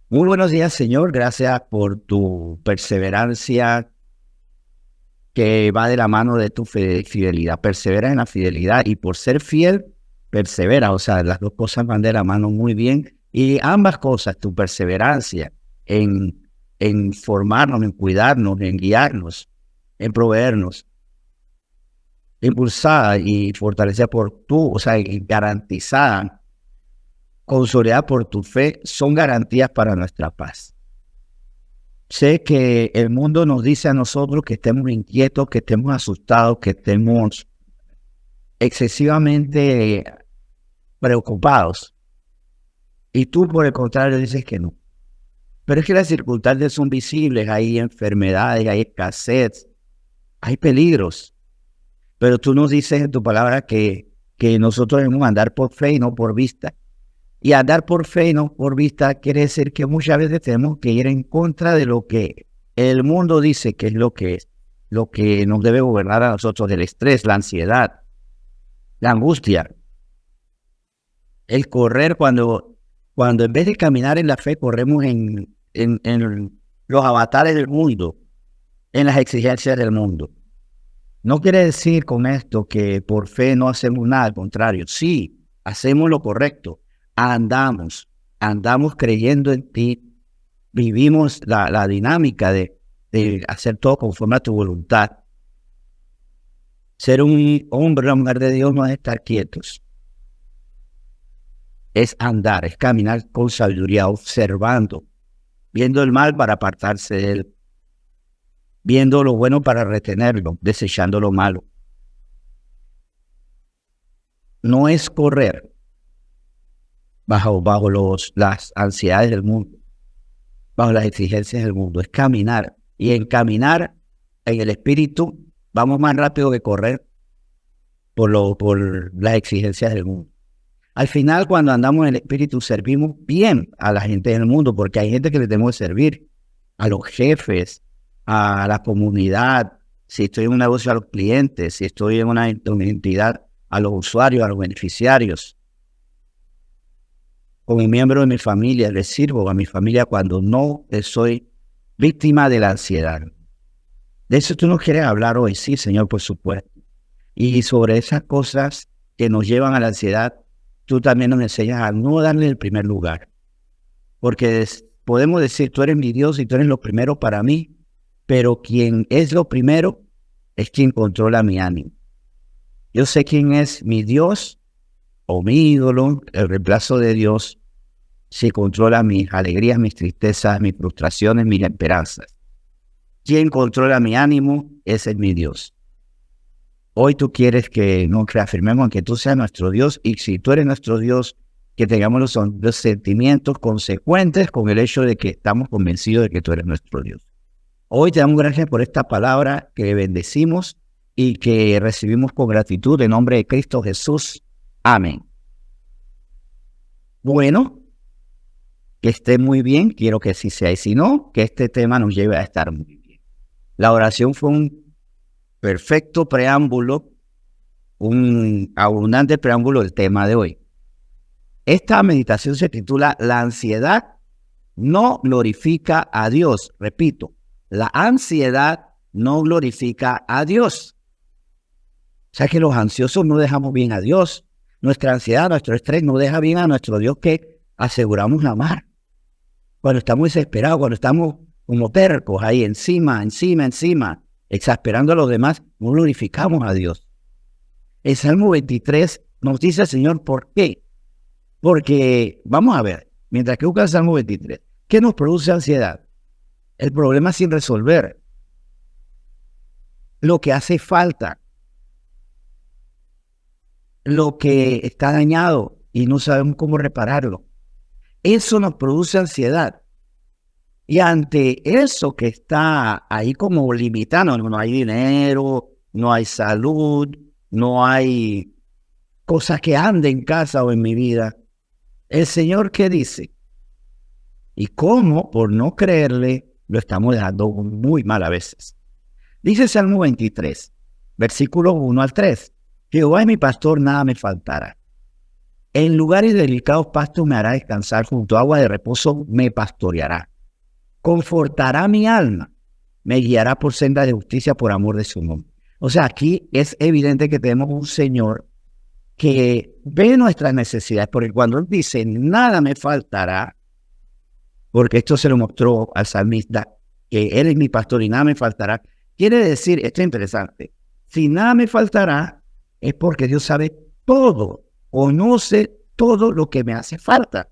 Muy buenos días, Señor. Gracias por tu perseverancia que va de la mano de tu fidelidad. Persevera en la fidelidad y por ser fiel, persevera. O sea, las dos cosas van de la mano muy bien. Y ambas cosas, tu perseverancia en formarnos, en cuidarnos, en guiarnos, en proveernos, impulsada y fortalecida por tú, o sea, y garantizada, consolidada por tu fe, son garantías para nuestra paz. Sé que el mundo nos dice a nosotros que estemos inquietos, que estemos asustados, que estemos excesivamente preocupados. Y tú, por el contrario, dices que no. Pero es que las circunstancias son visibles, hay enfermedades, hay escasez, hay peligros. Pero tú nos dices en tu palabra que nosotros debemos andar por fe y no por vista. Y andar por fe y no por vista quiere decir que muchas veces tenemos que ir en contra de lo que el mundo dice que es lo que nos debe gobernar a nosotros, el estrés, la ansiedad, la angustia, el correr cuando en vez de caminar en la fe corremos en los avatares del mundo, en las exigencias del mundo. No quiere decir con esto que por fe no hacemos nada, al contrario, sí, hacemos lo correcto, andamos creyendo en ti, vivimos la dinámica de hacer todo conforme a tu voluntad. Ser un hombre, una mujer de Dios no es estar quietos, es andar, es caminar con sabiduría, observando, viendo el mal para apartarse de él, viendo lo bueno para retenerlo, desechando lo malo. No es correr bajo las ansiedades del mundo, bajo las exigencias del mundo, es caminar. Y en caminar en el espíritu vamos más rápido que correr por las exigencias del mundo. Al final, cuando andamos en el espíritu, servimos bien a la gente del mundo, porque hay gente que le tenemos que servir, a los jefes, a la comunidad, si estoy en un negocio, a los clientes, si estoy en una entidad, a los usuarios, a los beneficiarios. Como miembro de mi familia, le sirvo a mi familia cuando no soy víctima de la ansiedad. De eso tú nos quieres hablar hoy, sí, Señor, por supuesto. Y sobre esas cosas que nos llevan a la ansiedad, tú también nos enseñas a no darle el primer lugar. Porque podemos decir, tú eres mi Dios y tú eres lo primero para mí, pero quien es lo primero es quien controla mi ánimo. Yo sé quién es mi Dios o mi ídolo, el reemplazo de Dios, si controla mis alegrías, mis tristezas, mis frustraciones, mis esperanzas. Quien controla mi ánimo, ese es mi Dios. Hoy tú quieres que nos reafirmemos en que tú seas nuestro Dios, y si tú eres nuestro Dios, que tengamos los sentimientos consecuentes con el hecho de que estamos convencidos de que tú eres nuestro Dios. Hoy te damos gracias por esta palabra que bendecimos y que recibimos con gratitud en nombre de Cristo Jesús. Amén. Bueno, que esté muy bien, quiero que sí sea, y si no, que este tema nos lleve a estar muy bien. La oración fue un perfecto preámbulo, un abundante preámbulo del tema de hoy. Esta meditación se titula La ansiedad no glorifica a Dios. Repito, la ansiedad no glorifica a Dios. O sea que los ansiosos no dejamos bien a Dios. Nuestra ansiedad, nuestro estrés no deja bien a nuestro Dios que aseguramos amar. Cuando estamos desesperados, cuando estamos como tercos ahí encima, exasperando a los demás, no glorificamos a Dios. El Salmo 23 nos dice el Señor, ¿por qué? Porque, vamos a ver, mientras que busca el Salmo 23, ¿qué nos produce ansiedad? El problema sin resolver, lo que hace falta, lo que está dañado y no sabemos cómo repararlo. Eso nos produce ansiedad. Y ante eso que está ahí como limitando, no hay dinero, no hay salud, no hay cosas que anden en casa o en mi vida, el Señor, ¿qué dice? Y cómo, por no creerle, lo estamos dejando muy mal a veces. Dice Salmo 23, versículos 1 al 3. Jehová es mi pastor, nada me faltará. En lugares de delicados pastos me hará descansar, junto a agua de reposo me pastoreará. Confortará mi alma, me guiará por senda de justicia por amor de su nombre. O sea, aquí es evidente que tenemos un Señor que ve nuestras necesidades, porque cuando Él dice, nada me faltará, porque esto se lo mostró al salmista, que Él es mi pastor y nada me faltará, quiere decir, esto es interesante, si nada me faltará, es porque Dios sabe todo, conoce todo lo que me hace falta.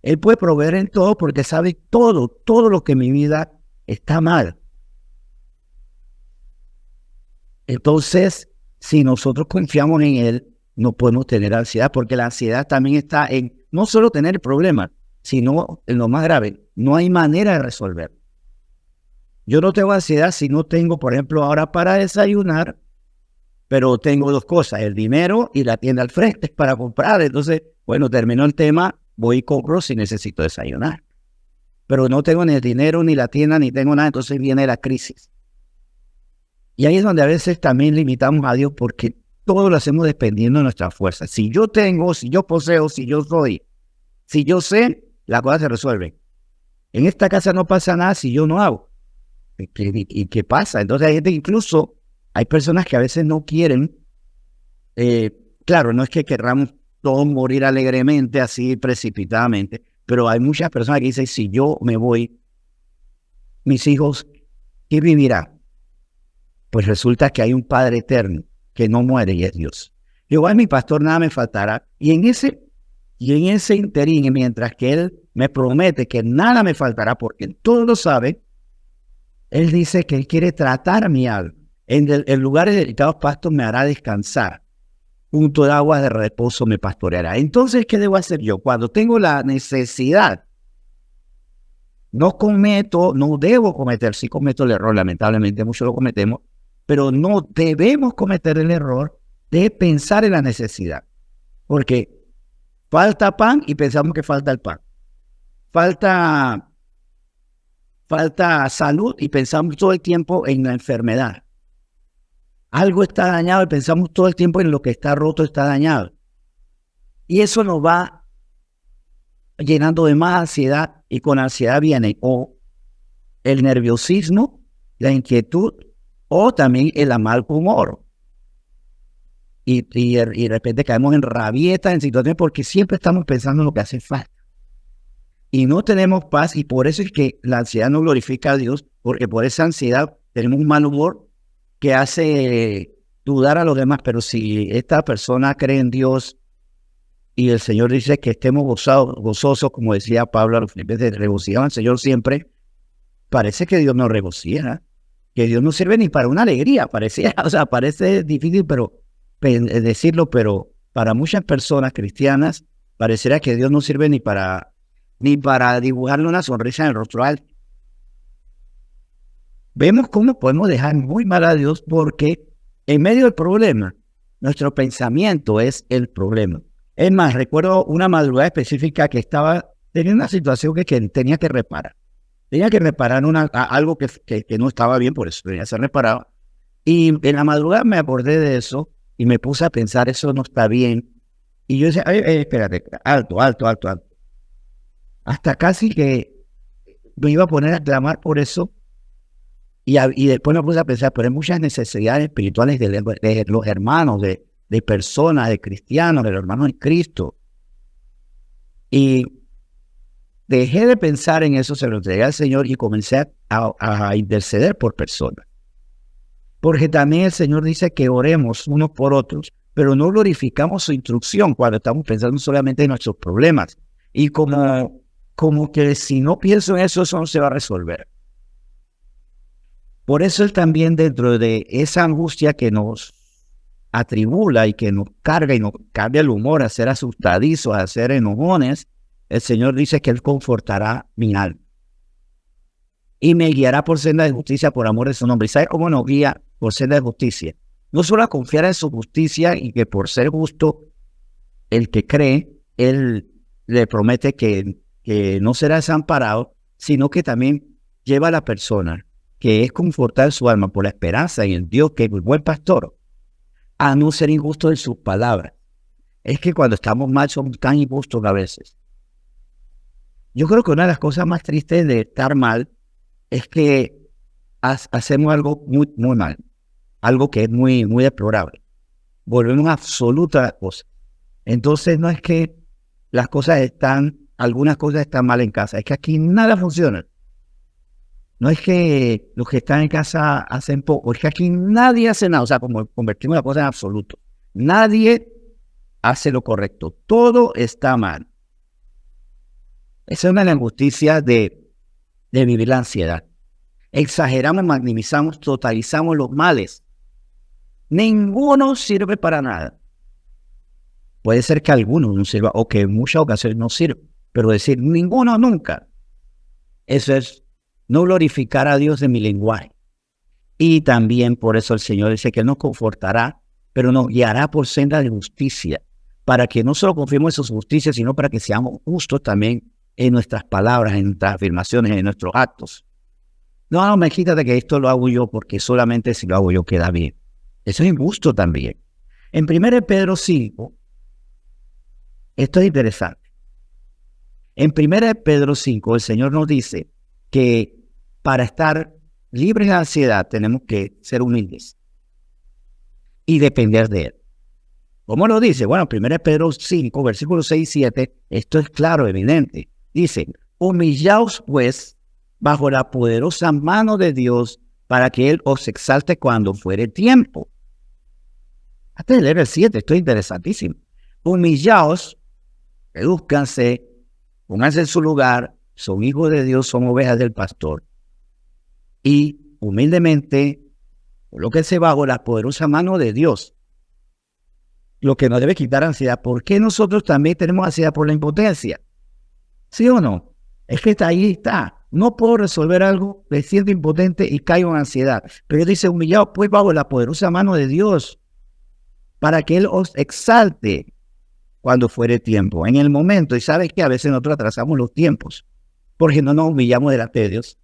Él puede proveer en todo porque sabe todo lo que en mi vida está mal. Entonces, si nosotros confiamos en Él, no podemos tener ansiedad, porque la ansiedad también está en no solo tener el problema, sino en lo más grave, no hay manera de resolver. Yo no tengo ansiedad si no tengo, por ejemplo, ahora para desayunar, pero tengo dos cosas, el dinero y la tienda al frente para comprar. Entonces, bueno, terminó el tema, voy y compro si necesito desayunar. Pero no tengo ni el dinero, ni la tienda, ni tengo nada, entonces viene la crisis. Y ahí es donde a veces también limitamos a Dios porque todo lo hacemos dependiendo de nuestra fuerza. Si yo tengo, si yo poseo, si yo soy, si yo sé, la cosa se resuelve. En esta casa no pasa nada si yo no hago. ¿Y qué pasa? Entonces hay gente, incluso hay personas que a veces no quieren, claro, no es que querramos todos morir alegremente, así precipitadamente, pero hay muchas personas que dicen, si yo me voy, mis hijos, ¿qué vivirán? Pues resulta que hay un Padre eterno que no muere y es Dios. Yo, a mi pastor nada me faltará. Y en ese interín, mientras que Él me promete que nada me faltará, porque Él todo lo sabe, Él dice que Él quiere tratar mi alma. En lugares delicados pastos me hará descansar. Junto a aguas de reposo me pastoreará. Entonces, ¿qué debo hacer yo? Cuando tengo la necesidad, no debo cometer, sí cometo el error, lamentablemente muchos lo cometemos, pero no debemos cometer el error de pensar en la necesidad. Porque falta pan y pensamos que falta el pan. Falta salud y pensamos todo el tiempo en la enfermedad. Algo está dañado y pensamos todo el tiempo en lo que está roto, está dañado. Y eso nos va llenando de más ansiedad y con ansiedad viene o el nerviosismo, la inquietud o también el mal humor. Y de repente caemos en rabieta, en situaciones porque siempre estamos pensando en lo que hace falta. Y no tenemos paz y por eso es que la ansiedad no glorifica a Dios, porque por esa ansiedad tenemos un mal humor que hace dudar a los demás. Pero si esta persona cree en Dios y el Señor dice que estemos gozosos, como decía Pablo a los filipenses, regocijaban al Señor siempre, parece que Dios nos regocija, que Dios no sirve ni para una alegría, parece difícil decirlo, pero para muchas personas cristianas pareciera que Dios no sirve ni para dibujarle una sonrisa en el rostro a alguien. Vemos cómo podemos dejar muy mal a Dios porque en medio del problema, nuestro pensamiento es el problema. Es más, recuerdo una madrugada específica que tenía una situación que tenía que reparar. Tenía que reparar algo que no estaba bien, por eso tenía que ser reparado. Y en la madrugada me acordé de eso y me puse a pensar, eso no está bien. Y yo decía, espérate, alto. Hasta casi que me iba a poner a clamar por eso. Y después me puse a pensar, pero hay muchas necesidades espirituales de los hermanos, de personas, de cristianos, de los hermanos en Cristo. Y dejé de pensar en eso, se lo entregué al Señor y comencé a interceder por personas. Porque también el Señor dice que oremos unos por otros, pero no glorificamos su instrucción cuando estamos pensando solamente en nuestros problemas. Y como que si no pienso en eso no se va a resolver. Por eso Él también, dentro de esa angustia que nos atribula y que nos carga y nos cambia el humor a ser asustadizos, a ser enojones, el Señor dice que Él confortará mi alma y me guiará por senda de justicia por amor de su nombre. ¿Y sabe cómo nos guía por senda de justicia? No solo a confiar en su justicia y que por ser justo, el que cree, Él le promete que no será desamparado, sino que también lleva a la persona que es confortar su alma por la esperanza en el Dios que es el buen pastor, a no ser injusto en sus palabras. es que cuando estamos mal somos tan injustos a veces. Yo creo que una de las cosas más tristes de estar mal es que hacemos algo muy, muy mal, algo que es muy, muy deplorable. Volvemos absoluta a las cosas. Entonces no es que algunas cosas están mal en casa, es que aquí nada funciona. No es que los que están en casa hacen poco, es que aquí nadie hace nada, o sea, como convertimos la cosa en absoluto. Nadie hace lo correcto, todo está mal. Esa es una de las injusticias de vivir la ansiedad. Exageramos, maximizamos, totalizamos los males. Ninguno sirve para nada. Puede ser que algunos no sirva o que en muchas ocasiones no sirva, pero decir ninguno nunca, eso es no glorificar a Dios en mi lenguaje. Y también por eso el Señor dice que nos confortará, pero nos guiará por sendas de justicia, para que no solo confiemos en su justicia, sino para que seamos justos también en nuestras palabras, en nuestras afirmaciones, en nuestros actos. No, me quítate que esto lo hago yo porque solamente si lo hago yo queda bien. Eso es injusto también. En 1 Pedro 5, esto es interesante. En 1 Pedro 5, el Señor nos dice que para estar libres de ansiedad tenemos que ser humildes y depender de Él. ¿Cómo lo dice? Bueno, 1 Pedro 5, versículos 6 y 7, esto es claro, evidente. Dice, humillaos pues bajo la poderosa mano de Dios para que Él os exalte cuando fuere tiempo. Hasta leer el 7, esto es interesantísimo. Humillaos, redúzcanse, pónganse en su lugar, son hijos de Dios, son ovejas del pastor. Y humildemente, colóquense bajo la poderosa mano de Dios. Lo que nos debe quitar ansiedad. ¿Por qué nosotros también tenemos ansiedad por la impotencia? ¿Sí o no? Es que ahí está. No puedo resolver algo, me siento impotente y caigo en ansiedad. Pero dice, humillaos pues bajo la poderosa mano de Dios, para que Él os exalte cuando fuere tiempo, en el momento. Y sabes que a veces nosotros atrasamos los tiempos, porque no nos humillamos delante de Dios.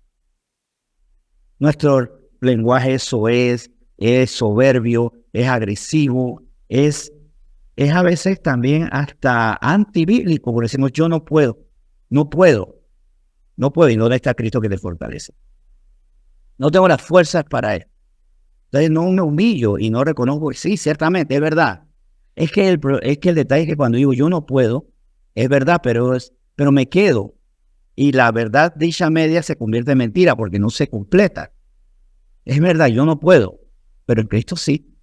Nuestro lenguaje es soberbio, es agresivo, es a veces también hasta antibíblico, porque decimos yo no puedo, y no está Cristo que te fortalece. No tengo las fuerzas para él. Entonces no me humillo y no reconozco, sí, ciertamente, es verdad. Es que el detalle es que cuando digo yo no puedo, es verdad, pero me quedo. Y la verdad dicha media se convierte en mentira porque no se completa. Es verdad, yo no puedo, pero en Cristo sí.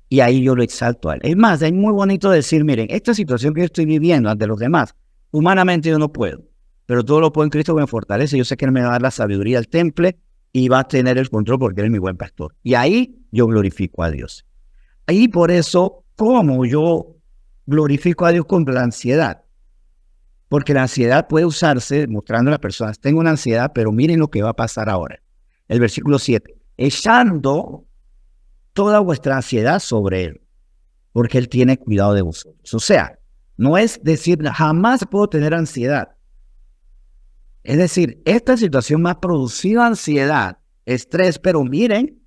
Y ahí yo lo exalto a Él. Es más, es muy bonito decir, miren, esta situación que yo estoy viviendo ante los demás, humanamente yo no puedo, pero todo lo puedo en Cristo que me fortalece. Yo sé que Él me va a dar la sabiduría al temple y va a tener el control porque Él es mi buen pastor. Y ahí yo glorifico a Dios. Y por eso, ¿cómo yo glorifico a Dios con la ansiedad? Porque la ansiedad puede usarse mostrando a las personas, tengo una ansiedad, pero miren lo que va a pasar ahora. El versículo 7, echando toda vuestra ansiedad sobre Él, porque Él tiene cuidado de vosotros. O sea, no es decir, jamás puedo tener ansiedad. Es decir, esta situación me ha producido ansiedad, estrés, pero miren,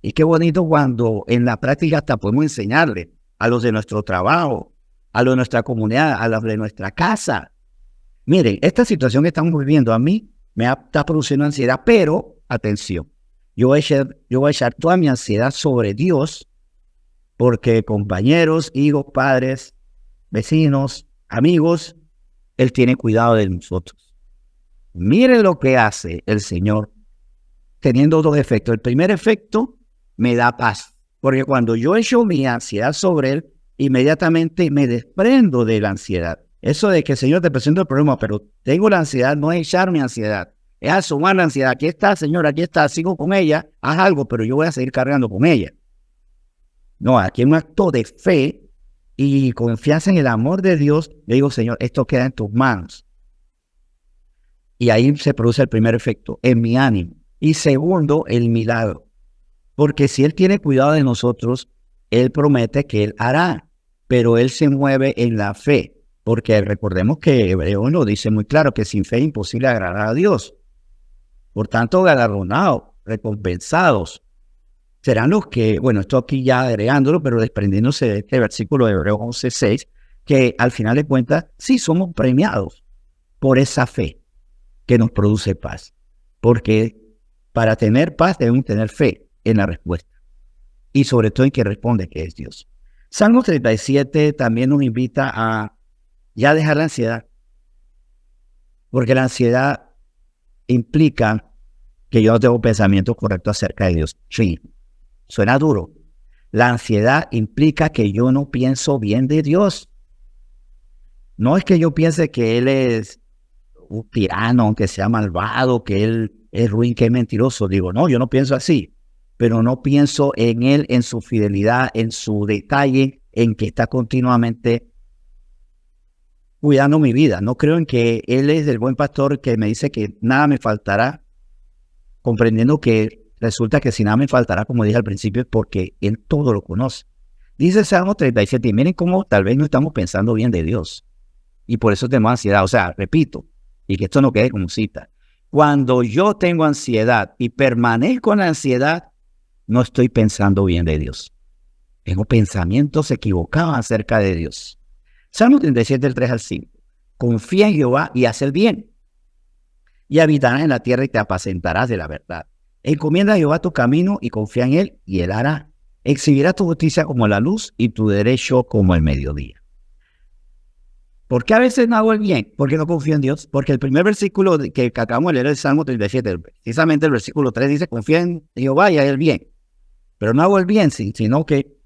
y qué bonito cuando en la práctica hasta podemos enseñarle a los de nuestro trabajo, a los de nuestra comunidad, a los de nuestra casa. Miren, esta situación que estamos viviendo a mí me está produciendo ansiedad, pero atención, yo voy a echar toda mi ansiedad sobre Dios, porque compañeros, hijos, padres, vecinos, amigos, Él tiene cuidado de nosotros. Miren lo que hace el Señor teniendo dos efectos. El primer efecto me da paz, porque cuando yo echo mi ansiedad sobre Él, inmediatamente me desprendo de la ansiedad. Eso de que el Señor te presenta el problema, pero tengo la ansiedad, no es echar mi ansiedad, es asumir la ansiedad. Aquí está, Señor, aquí está, sigo con ella, haz algo, pero yo voy a seguir cargando con ella. No, aquí es un acto de fe y confianza en el amor de Dios. Le digo, Señor, esto queda en tus manos. Y ahí se produce el primer efecto, en mi ánimo. Y segundo, el milagro. Porque si Él tiene cuidado de nosotros, Él promete que Él hará, pero Él se mueve en la fe. Porque recordemos que Hebreo lo dice muy claro, que sin fe es imposible agradar a Dios. Por tanto, galardonados, recompensados, serán los que, bueno, esto aquí ya agregándolo, pero desprendiéndose de este versículo de Hebreos 11:6, que al final de cuentas sí somos premiados por esa fe que nos produce paz. Porque para tener paz debemos tener fe en la respuesta y sobre todo en que responde, que es Dios. Salmo 37 también nos invita a ya dejar la ansiedad, porque la ansiedad implica que yo no tengo pensamientos correctos acerca de Dios. Sí, suena duro. La ansiedad implica que yo no pienso bien de Dios. No es que yo piense que Él es un tirano, que sea malvado, que Él es ruin, que es mentiroso. Digo, no, yo no pienso así. Pero no pienso en Él, en su fidelidad, en su detalle, en que está continuamente cuidando mi vida. No creo en que Él es el buen pastor que me dice que nada me faltará, comprendiendo que resulta que si nada me faltará, como dije al principio, es porque Él todo lo conoce. Dice Salmo 37, y miren cómo tal vez no estamos pensando bien de Dios. Y por eso tenemos ansiedad. O sea, repito, y que esto no quede como cita. Cuando yo tengo ansiedad y permanezco en la ansiedad, no estoy pensando bien de Dios. Tengo pensamientos equivocados acerca de Dios. Salmo 37, del 3 al 5. Confía en Jehová y haz el bien, y habitarás en la tierra y te apacentarás de la verdad. Encomienda a Jehová tu camino y confía en Él, y Él hará. Exhibirá tu justicia como la luz y tu derecho como el mediodía. ¿Por qué a veces no hago el bien? Porque no confío en Dios. Porque el primer versículo que acabamos de leer es el Salmo 37, precisamente el versículo 3 dice, confía en Jehová y haz el bien. Pero no hago el bien, sino que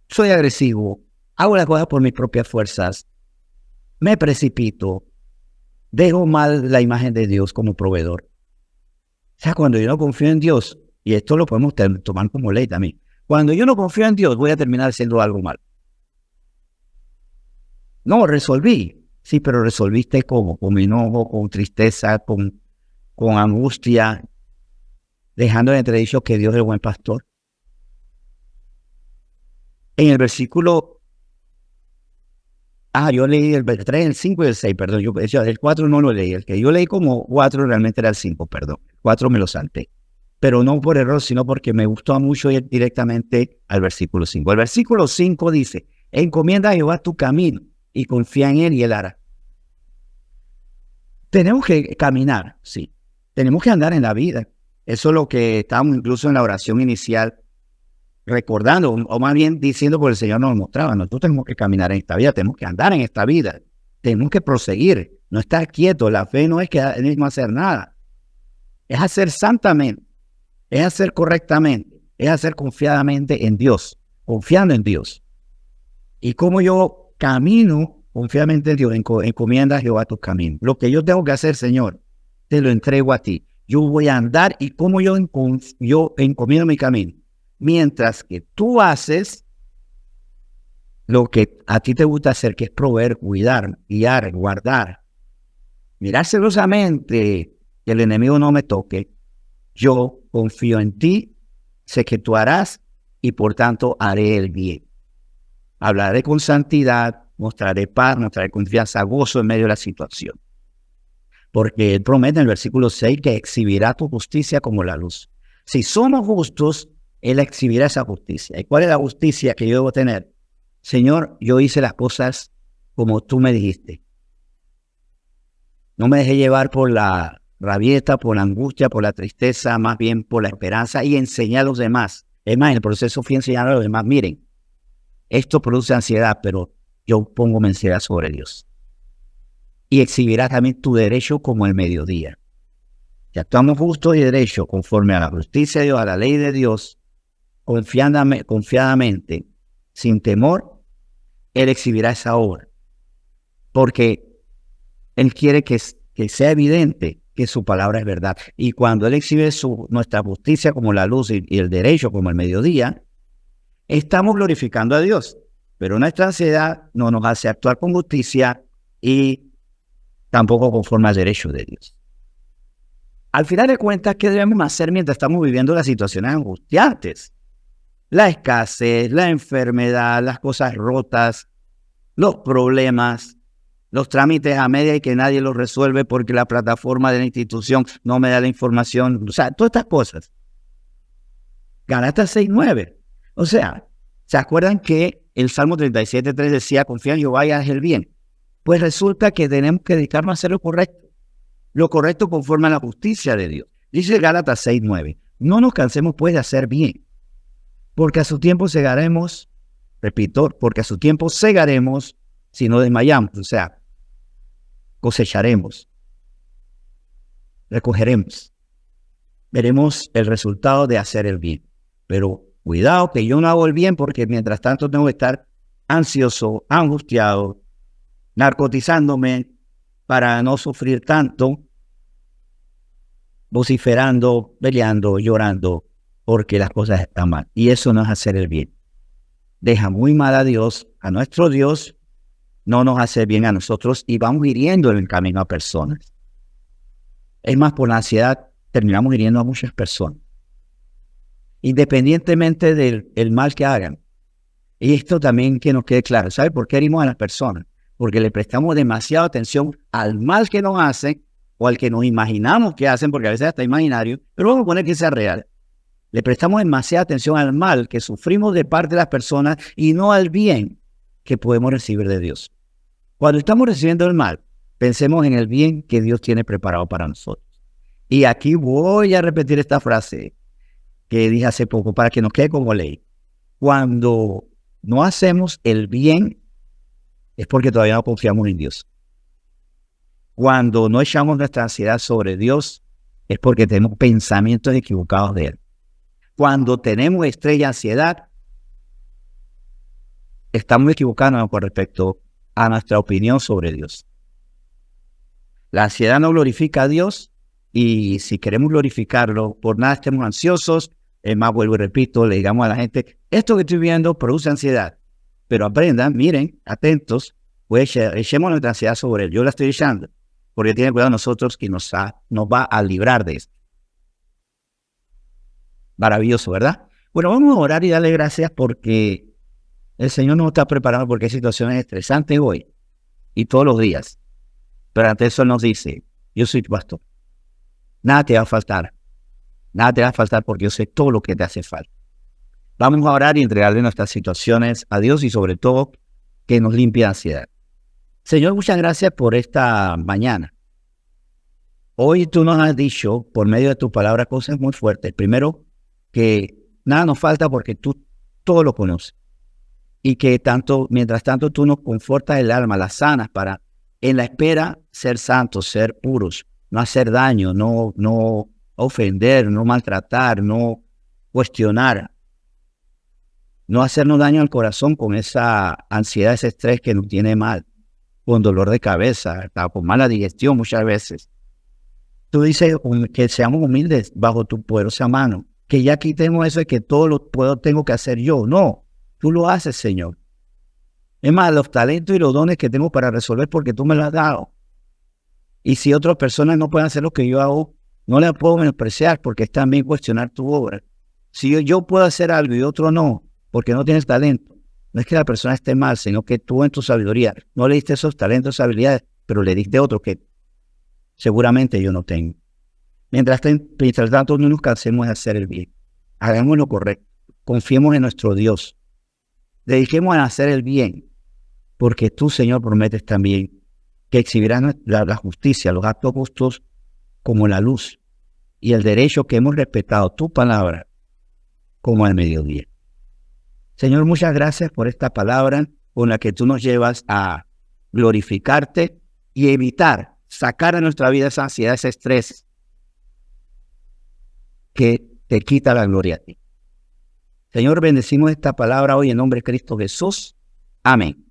soy agresivo, hago las cosas por mis propias fuerzas, me precipito, dejo mal la imagen de Dios como proveedor. O sea, cuando yo no confío en Dios, y esto lo podemos tomar como ley también, cuando yo no confío en Dios voy a terminar haciendo algo mal. No, resolví. Sí, pero resolviste ¿cómo? Con enojo, con tristeza, con angustia, dejando en entredicho que Dios es el buen pastor. En el versículo, yo leí el 3, el 5 y el 6, perdón. El 4 no lo leí. El que yo leí como 4 realmente era el 5, perdón. El 4 me lo salté. Pero no por error, sino porque me gustó mucho ir directamente al versículo 5. El versículo 5 dice, encomienda a Jehová tu camino y confía en Él y Él hará. Tenemos que caminar, sí. Tenemos que andar en la vida. Eso es lo que estábamos incluso en la oración inicial recordando, o más bien diciendo porque el Señor nos mostraba. Nosotros tenemos que caminar en esta vida, tenemos que andar en esta vida, tenemos que proseguir, no estar quietos. La fe no es no hacer nada, es hacer santamente, es hacer correctamente, es hacer confiadamente en Dios, confiando en Dios. Y como yo camino confiadamente en Dios, encomienda a Jehová tus caminos. Lo que yo tengo que hacer, Señor, te lo entrego a ti. Yo voy a andar y como yo encomiendo mi camino. Mientras que tú haces lo que a ti te gusta hacer, que es proveer, cuidar, guiar, guardar. Mirar celosamente que el enemigo no me toque. Yo confío en ti, sé que tú harás y por tanto haré el bien. Hablaré con santidad, mostraré paz, mostraré confianza, gozo en medio de la situación. Porque Él promete en el versículo 6 que exhibirá tu justicia como la luz. Si somos justos, Él exhibirá esa justicia. ¿Y cuál es la justicia que yo debo tener? Señor, yo hice las cosas como tú me dijiste. No me dejé llevar por la rabieta, por la angustia, por la tristeza, más bien por la esperanza y enseñé a los demás. Es más, en el proceso fui a enseñar a los demás, miren, esto produce ansiedad, pero yo pongo mi ansiedad sobre Dios. Y exhibirá también tu derecho como el mediodía. Si actuamos justo y derecho conforme a la justicia de Dios, a la ley de Dios, confiadamente, sin temor, Él exhibirá esa obra. Porque Él quiere que sea evidente que su palabra es verdad. Y cuando Él exhibe nuestra justicia como la luz y el derecho como el mediodía, estamos glorificando a Dios. Pero nuestra ansiedad no nos hace actuar con justicia y tampoco conforme al derecho de Dios. Al final de cuentas, ¿qué debemos hacer mientras estamos viviendo las situaciones angustiantes? La escasez, la enfermedad, las cosas rotas, los problemas, los trámites a media y que nadie los resuelve porque la plataforma de la institución no me da la información. O sea, todas estas cosas. Gálatas 6:9. O sea, ¿se acuerdan que el Salmo 37:3 decía, confía en Jehová y haz el bien? Pues resulta que tenemos que dedicarnos a hacer lo correcto conforme a la justicia de Dios. Dice Gálatas 6:9, no nos cansemos pues de hacer bien, porque a su tiempo segaremos, repito, porque a su tiempo segaremos si no desmayamos, o sea, cosecharemos, recogeremos, veremos el resultado de hacer el bien. Pero cuidado que yo no hago el bien porque mientras tanto tengo que estar ansioso, angustiado, narcotizándome para no sufrir tanto, vociferando, peleando, llorando, porque las cosas están mal. Y eso no es hacer el bien. Deja muy mal a Dios, a nuestro Dios, no nos hace bien a nosotros y vamos hiriendo en el camino a personas. Es más, por la ansiedad terminamos hiriendo a muchas personas, independientemente del mal que hagan. Y esto también que nos quede claro. ¿Sabe por qué herimos a las personas? Porque le prestamos demasiada atención al mal que nos hacen o al que nos imaginamos que hacen, porque a veces hasta imaginario, pero vamos a poner que sea real. Le prestamos demasiada atención al mal que sufrimos de parte de las personas y no al bien que podemos recibir de Dios. Cuando estamos recibiendo el mal, pensemos en el bien que Dios tiene preparado para nosotros. Y aquí voy a repetir esta frase que dije hace poco para que nos quede como ley. Cuando no hacemos el bien es porque todavía no confiamos en Dios. Cuando no echamos nuestra ansiedad sobre Dios es porque tenemos pensamientos equivocados de Él. Cuando tenemos estrés y ansiedad, estamos equivocándonos con respecto a nuestra opinión sobre Dios. La ansiedad no glorifica a Dios y si queremos glorificarlo, por nada estemos ansiosos. Es más, vuelvo y repito, le digamos a la gente, esto que estoy viendo produce ansiedad. Pero aprendan, miren, atentos, pues echemos nuestra ansiedad sobre Él. Yo la estoy echando, porque tiene cuidado de nosotros y nos va a librar de esto. Maravilloso, ¿verdad? Bueno, vamos a orar y darle gracias porque el Señor nos está preparando porque hay situaciones estresantes hoy y todos los días. Pero ante eso nos dice, yo soy tu pastor. Nada te va a faltar. Nada te va a faltar porque yo sé todo lo que te hace falta. Vamos a orar y entregarle nuestras situaciones a Dios y sobre todo que nos limpie la ansiedad. Señor, muchas gracias por esta mañana. Hoy tú nos has dicho por medio de tu palabra cosas muy fuertes. Primero, que nada nos falta porque tú todo lo conoces. Y que mientras tanto tú nos confortas el alma, las sanas para en la espera ser santos, ser puros, no hacer daño, no ofender, no maltratar, no cuestionar, no hacernos daño al corazón con esa ansiedad, ese estrés que nos tiene mal, con dolor de cabeza, con mala digestión muchas veces. Tú dices que seamos humildes bajo tu poderosa mano, que ya quitemos eso de que todo lo tengo que hacer yo. No, tú lo haces, Señor. Es más, los talentos y los dones que tengo para resolver porque tú me los has dado. Y si otras personas no pueden hacer lo que yo hago, no les puedo menospreciar porque es también cuestionar tu obra. Si yo puedo hacer algo y otro no, porque no tienes talento, no es que la persona esté mal, sino que tú en tu sabiduría no le diste esos talentos, esas habilidades, pero le diste otro que seguramente yo no tengo. Mientras tanto, no nos cansemos de hacer el bien. Hagamos lo correcto. Confiemos en nuestro Dios. Dediquemos a hacer el bien, porque tú, Señor, prometes también que exhibirás la justicia, los actos justos como la luz y el derecho que hemos respetado, tu palabra, como al mediodía. Señor, muchas gracias por esta palabra con la que tú nos llevas a glorificarte y evitar, sacar a nuestra vida esa ansiedad, ese estrés que te quita la gloria a ti. Señor, bendecimos esta palabra hoy en nombre de Cristo Jesús. Amén.